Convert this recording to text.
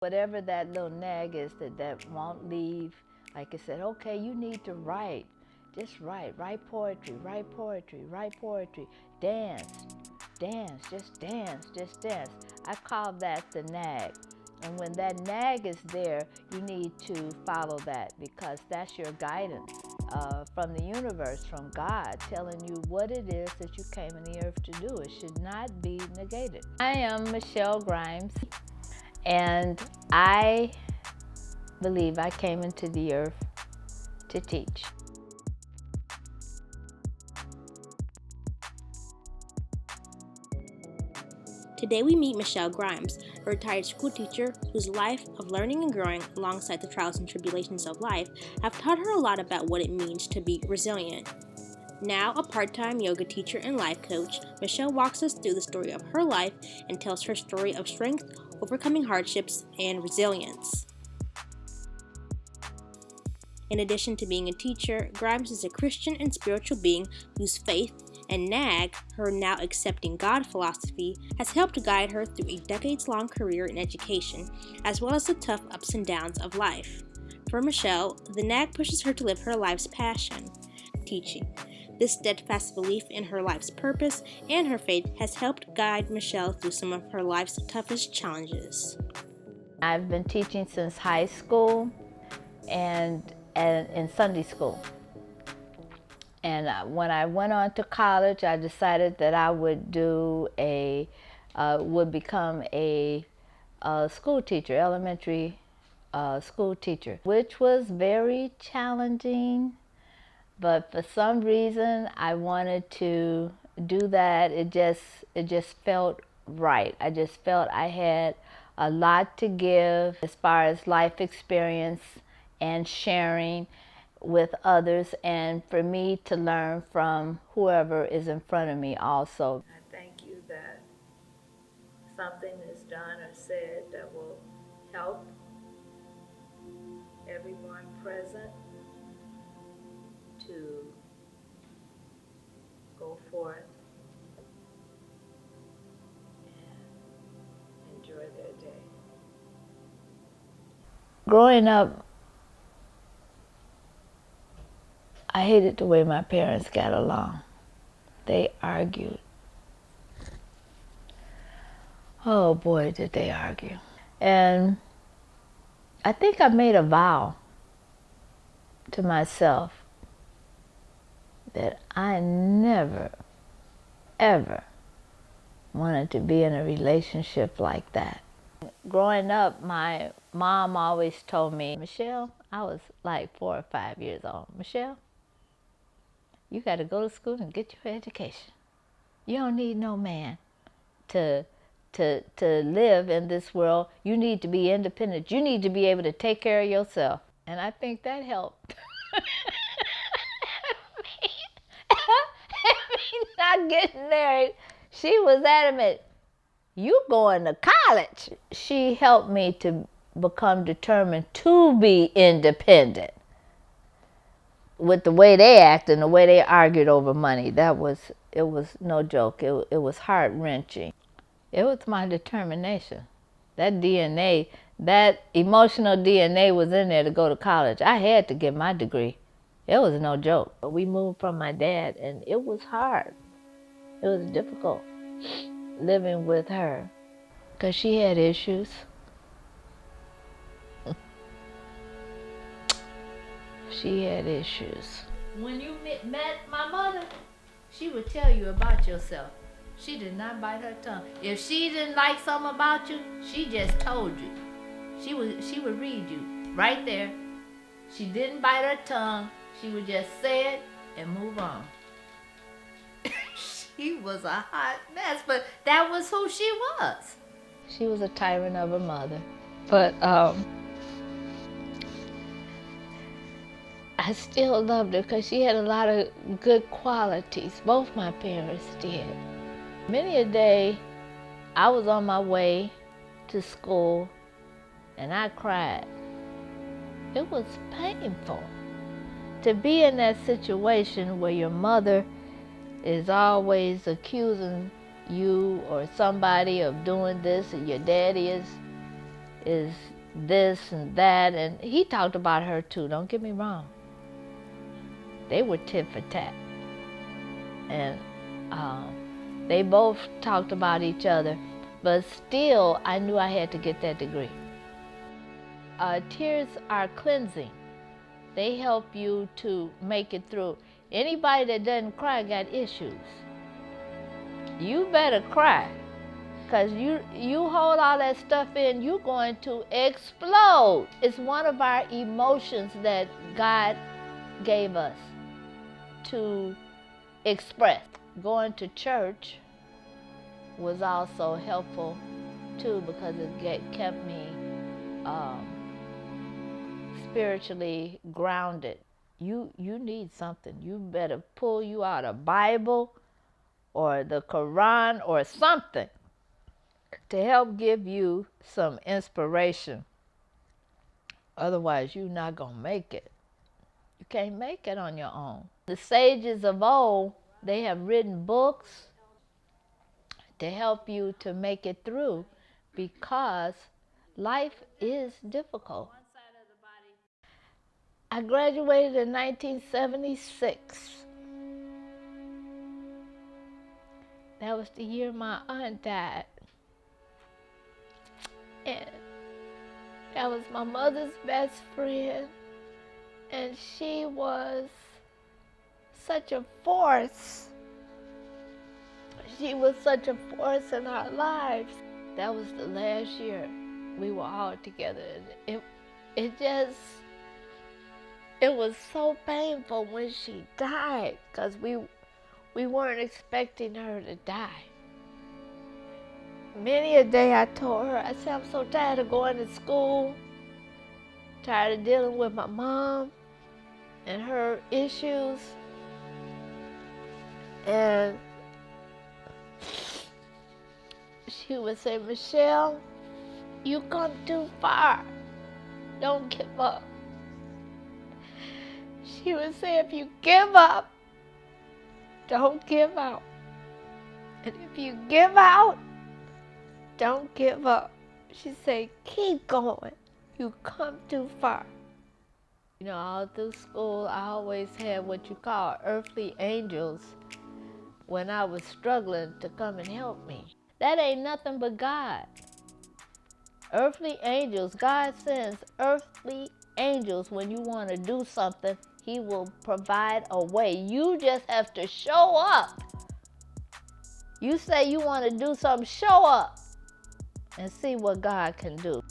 Whatever that little nag is that won't leave, like I said, okay, you need to write. Just write poetry, write poetry, dance, just dance, just dance. I call that the nag. And when that nag is there, you need to follow that, because that's your guidance from the universe, from God, telling you what it is that you came in the earth to do. It should not be negated. I am Michele Grimes, and I believe I came into the earth to teach. Today we meet Michele Grimes, a retired school teacher whose life of learning and growing alongside the trials and tribulations of life have taught her a lot about what it means to be resilient. Now a part-time yoga teacher and life coach, Michele walks us through the story of her life and tells her story of strength, overcoming hardships, and resilience. In addition to being a teacher, Grimes is a Christian and spiritual being whose faith and NAG, her now accepting God philosophy, has helped guide her through a decades-long career in education, as well as the tough ups and downs of life. For Michele, the NAG pushes her to live her life's passion, teaching. This steadfast belief in her life's purpose and her faith has helped guide Michele through some of her life's toughest challenges. I've been teaching since high school and in Sunday school. And when I went on to college, I decided that I would become a school teacher, elementary school teacher, which was very challenging. But for some reason, I wanted to do that. It just felt right. I just felt I had a lot to give as far as life experience and sharing with others, and for me to learn from whoever is in front of me also. I thank you that something is done or said that will help everyone present to go forth and enjoy their day. Growing up, I hated the way my parents got along. They argued. Oh boy, did they argue. And I think I made a vow to myself that I never, ever wanted to be in a relationship like that. Growing up, my mom always told me, Michele, I was like 4 or 5 years old, Michele, you got to go to school and get your education. You don't need no man to live in this world. You need to be independent. You need to be able to take care of yourself. And I think that helped. Me not getting married, she was adamant, you going to college. She helped me to become determined to be independent. With the way they acted and the way they argued over money, it was no joke. It was heart-wrenching. It was my determination. That DNA, that emotional DNA was in there to go to college. I had to get my degree. It was no joke. We moved from my dad, and it was hard. It was difficult living with her because she had issues. She had issues. When you met my mother, she would tell you about yourself. She did not bite her tongue. If she didn't like something about you, she just told you. She would read you right there. She didn't bite her tongue. She would just say it and move on. She was a hot mess, but that was who she was. She was a tyrant of a mother, but I still loved her because she had a lot of good qualities. Both my parents did. Many a day, I was on my way to school and I cried. It was painful to be in that situation where your mother is always accusing you or somebody of doing this, and your daddy is is this and that. And he talked about her too, don't get me wrong. They were tit for tat. And they both talked about each other, but still I knew I had to get that degree. Tears are cleansing. They help you to make it through. Anybody that doesn't cry got issues. You better cry, because you hold all that stuff in, you're going to explode. It's one of our emotions that God gave us to express. Going to church was also helpful too, because it kept me spiritually grounded. You need something. You better pull you out a Bible or the Quran or something to help give you some inspiration. Otherwise, you're not going to make it. You can't make it on your own. The sages of old, they have written books to help you to make it through, because life is difficult. I graduated in 1976. That was the year my aunt died. And that was my mother's best friend. And she was such a force. She was such a force in our lives. That was the last year we were all together. It was so painful when she died, because we weren't expecting her to die. Many a day I told her, I said, I'm so tired of going to school, tired of dealing with my mom and her issues. And she would say, Michele, you come too far. Don't give up. She would say, if you give up, don't give out. And if you give out, don't give up. She said, keep going. You come too far. You know, all through school, I always had what you call earthly angels when I was struggling to come and help me. That ain't nothing but God. Earthly angels, God sends earthly angels when you want to do something. He will provide a way. You just have to show up. You say you want to do something, show up and see what God can do.